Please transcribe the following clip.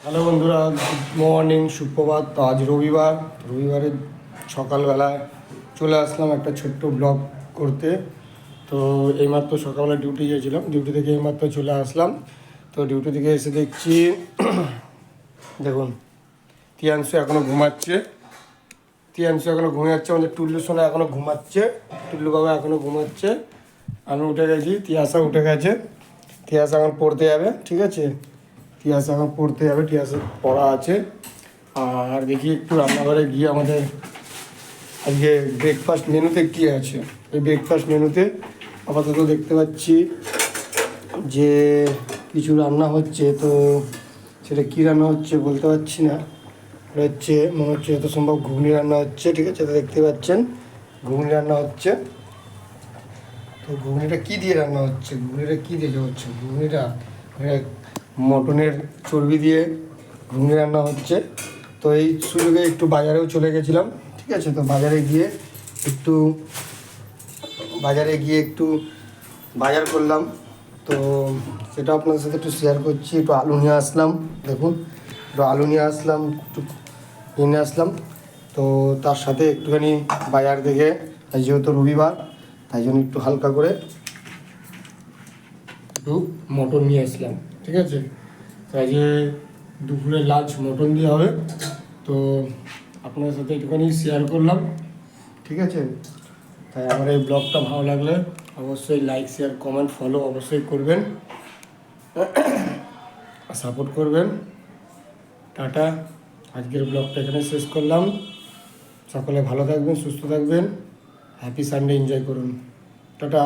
Hello বন্ধুরা, good morning, সুপ্রভাত। তো আজ রবিবারের সকালবেলায় চলে আসলাম একটা ছোট্ট ব্লগ করতে। তো এইমাত্র সকালবেলা ডিউটি গিয়েছিলাম, ডিউটি থেকে এইমাত্র চলে আসলাম। তো ডিউটি থেকে এসে দেখছি দেখুন তিয়াংশু এখনও ঘুমাচ্ছে। আমাদের টুল্লু সোনা এখনও ঘুমাচ্ছে, টুল্লু বাবা এখনও ঘুমাচ্ছে। আমি উঠে গেছি, তিয়াশা উঠে গেছে। তিয়াশা এখন পড়তে যাবে, ঠিক আছে। তিয়াশা এখন পড়তে যাবে, তিয়াশা পড়া আছে। আর দেখি একটু রান্নাঘরে গিয়ে আমাদের আজকে ব্রেকফাস্ট মেনুতে কী আছে। এই ব্রেকফাস্ট মেনুতে আপাতত দেখতে পাচ্ছি যে কিছু রান্না হচ্ছে, তো সেটা কী রান্না হচ্ছে বলতে পারছি না। মনে হচ্ছে যত সম্ভব ঘুগনি রান্না হচ্ছে, ঠিক আছে। তো দেখতে পাচ্ছেন ঘুগনি রান্না হচ্ছে। তো ঘুগনিটা কী দিয়ে রান্না হচ্ছে, ঘুগনিটা মটনের চর্বি দিয়ে ঘুগনি রান্না হচ্ছে। তো এই সুযোগে একটু বাজারেও চলে গেছিলাম, ঠিক আছে। তো বাজারে গিয়ে একটু বাজার করলাম। তো সেটা আপনাদের সাথে একটু শেয়ার করছি। একটু আলু নিয়ে আসলাম, দেখুন একটু আলু নিয়ে আসলাম, একটু নিয়ে আসলাম। তো তার সাথে একটুখানি বাজার থেকে, যেহেতু রবিবার, তাই জন্য একটু হালকা করে একটু মটন নিয়ে আসলাম, ঠিক আছে। তাই যে দুপুরে লাঞ্চ মটন দিয়ে হবে। তো আপনার সাথে একটুখানি শেয়ার করলাম, ঠিক আছে। তাই আমার এই ব্লগটা ভালো লাগলে অবশ্যই লাইক, শেয়ার, কমেন্ট, ফলো অবশ্যই করবেন, সাপোর্ট করবেন। টাটা। আজকের ব্লগটা এখানে শেষ করলাম। সকলে ভালো থাকবেন, সুস্থ থাকবেন, হ্যাপি সানডে এনজয় করুন। টাটা।